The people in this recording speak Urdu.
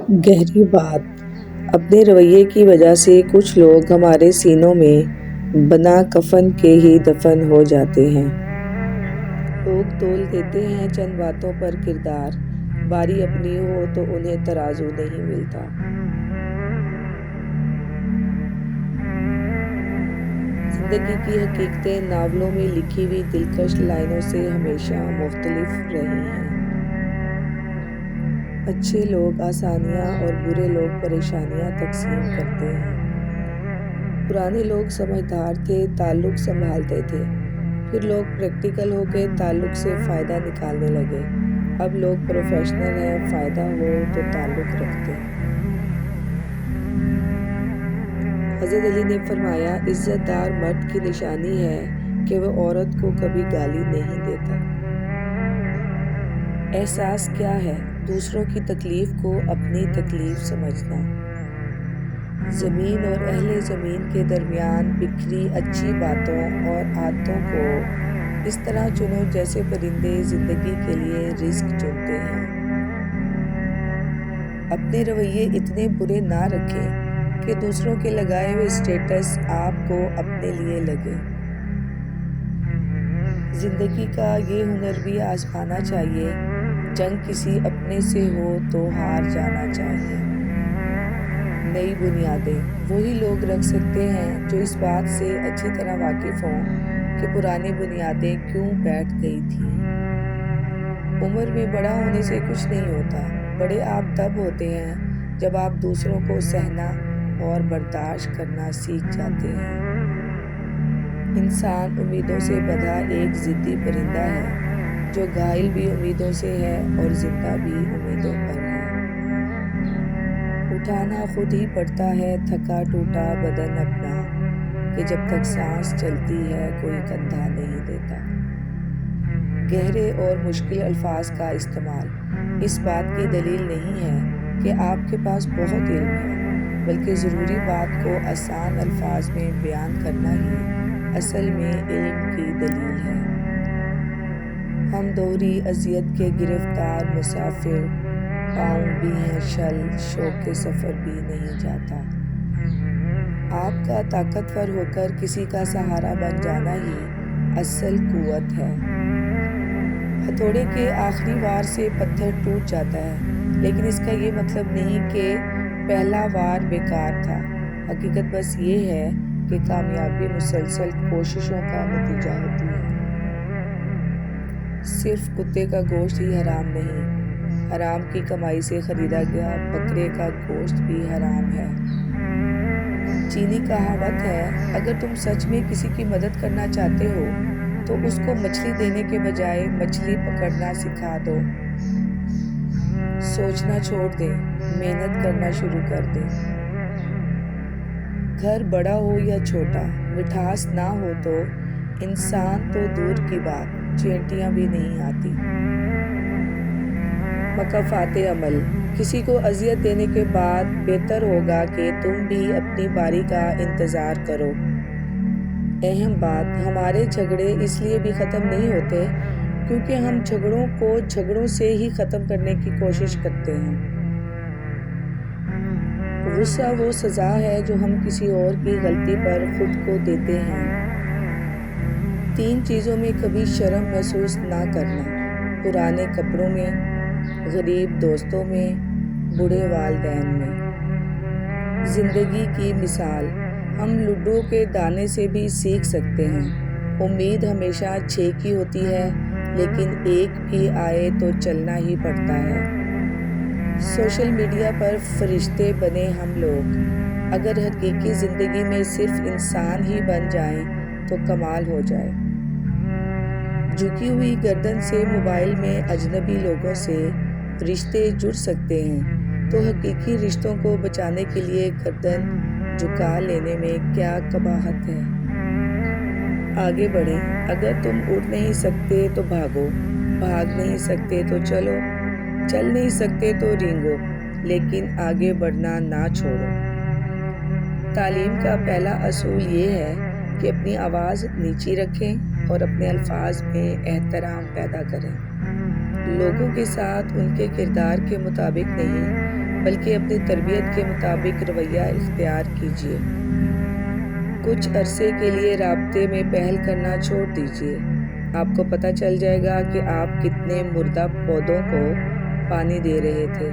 گہری بات۔ اپنے رویے کی وجہ سے کچھ لوگ ہمارے سینوں میں بنا کفن کے ہی دفن ہو جاتے ہیں۔ لوگ تول دیتے ہیں چند باتوں پر کردار، باری اپنی ہو تو انہیں ترازو نہیں ملتا۔ زندگی کی حقیقتیں ناولوں میں لکھی ہوئی دلکش لائنوں سے ہمیشہ مختلف رہی ہیں۔ اچھے لوگ آسانیاں اور برے لوگ پریشانیاں تقسیم کرتے ہیں۔ پرانے لوگ سمجھدار تھے، تعلق سنبھالتے تھے، پھر لوگ پریکٹیکل ہو کے تعلق سے فائدہ نکالنے لگے۔ اب لوگ پروفیشنل ہیں، فائدہ ہو تو تعلق رکھتے ہیں۔ حضرت علی نے فرمایا، عزت دار مرد کی نشانی ہے کہ وہ عورت کو کبھی گالی نہیں دیتا۔ احساس کیا ہے؟ دوسروں کی تکلیف کو اپنی تکلیف سمجھنا۔ زمین اور اہل زمین کے درمیان بکھری اچھی باتوں اور عادتوں کو اس طرح چنو جیسے پرندے زندگی کے لیے رزق چنتے ہیں۔ اپنے رویے اتنے برے نہ رکھیں کہ دوسروں کے لگائے ہوئے اسٹیٹس آپ کو اپنے لیے لگے۔ زندگی کا یہ ہنر بھی آزمانا چاہیے، جنگ کسی اپنے سے ہو تو ہار جانا چاہیے۔ نئی بنیادیں وہی لوگ رکھ سکتے ہیں جو اس بات سے اچھی طرح واقف ہوں کہ پرانی بنیادیں کیوں بیٹھ گئی تھیں۔ عمر میں بڑا ہونے سے کچھ نہیں ہوتا، بڑے آپ تب ہوتے ہیں جب آپ دوسروں کو سہنا اور برداشت کرنا سیکھ جاتے ہیں۔ انسان امیدوں سے بندھا ایک ضدی پرندہ ہے جو گھائل بھی امیدوں سے ہے اور زندہ بھی امیدوں پر ہے۔ اٹھانا خود ہی پڑتا ہے تھکا ٹوٹا بدن اپنا، کہ جب تک سانس چلتی ہے کوئی کندھا نہیں دیتا۔ گہرے اور مشکل الفاظ کا استعمال اس بات کی دلیل نہیں ہے کہ آپ کے پاس بہت علم ہے، بلکہ ضروری بات کو آسان الفاظ میں بیان کرنا ہی اصل میں علم کی دلیل ہے۔ ہم دوہری اذیت کے گرفتار مسافر، پاؤں بھی ہیں شل، شوق سفر بھی نہیں جاتا۔ آپ کا طاقتور ہو کر کسی کا سہارا بن جانا ہی اصل قوت ہے۔ ہتھوڑے کے آخری وار سے پتھر ٹوٹ جاتا ہے، لیکن اس کا یہ مطلب نہیں کہ پہلا وار بیکار تھا۔ حقیقت بس یہ ہے کہ کامیابی مسلسل کوششوں کا نتیجہ ہوتی ہے۔ صرف کتے کا گوشت ہی حرام نہیں، حرام کی کمائی سے خریدا گیا بکرے کا گوشت بھی حرام ہے۔ چینی کہاوت ہے، اگر تم سچ میں کسی کی مدد کرنا چاہتے ہو تو اس کو مچھلی دینے کے بجائے مچھلی پکڑنا سکھا دو۔ سوچنا چھوڑ دیں، محنت کرنا شروع کر دیں۔ گھر بڑا ہو یا چھوٹا، مٹھاس نہ ہو تو انسان تو دور کی بات چیونٹیاں بھی نہیں آتی۔ مکافات عمل: کسی کو اذیت دینے کے بعد بہتر ہوگا کہ تم بھی اپنی باری کا انتظار کرو۔ اہم بات، ہمارے جھگڑے اس لیے بھی ختم نہیں ہوتے کیونکہ ہم جھگڑوں کو جھگڑوں سے ہی ختم کرنے کی کوشش کرتے ہیں۔ غصہ وہ سزا ہے جو ہم کسی اور کی غلطی پر خود کو دیتے ہیں۔ 3 چیزوں میں کبھی شرم محسوس نہ کرنا: پرانے کپڑوں میں، غریب دوستوں میں، بوڑھے والدین میں۔ زندگی کی مثال: ہم لڈو کے دانے سے بھی سیکھ سکتے ہیں۔ امید ہمیشہ 6 کی ہوتی ہے، لیکن 1 بھی آئے تو چلنا ہی پڑتا ہے۔ سوشل میڈیا پر فرشتے بنے ہم لوگ، اگر حقیقی زندگی میں صرف انسان ہی بن جائیں تو کمال ہو جائے۔ جھکی ہوئی گردن سے موبائل میں اجنبی لوگوں سے رشتے جڑ سکتے ہیں، تو حقیقی رشتوں کو بچانے کے لیے گردن جھکا لینے میں کیا قباحت ہے؟ آگے بڑھیں، اگر تم اڑ نہیں سکتے تو بھاگو، بھاگ نہیں سکتے تو چلو، چل نہیں سکتے تو رینگو، لیکن آگے بڑھنا نہ چھوڑو۔ تعلیم کا پہلا اصول یہ ہے کہ اپنی آواز نیچی رکھیں اور اپنے الفاظ میں احترام پیدا کریں۔ لوگوں کے ساتھ ان کے کردار کے مطابق نہیں بلکہ اپنی تربیت کے مطابق رویہ اختیار کیجیے۔ کچھ عرصے کے لیے رابطے میں پہل کرنا چھوڑ دیجیے۔ آپ کو پتہ چل جائے گا کہ آپ کتنے مردہ پودوں کو پانی دے رہے تھے۔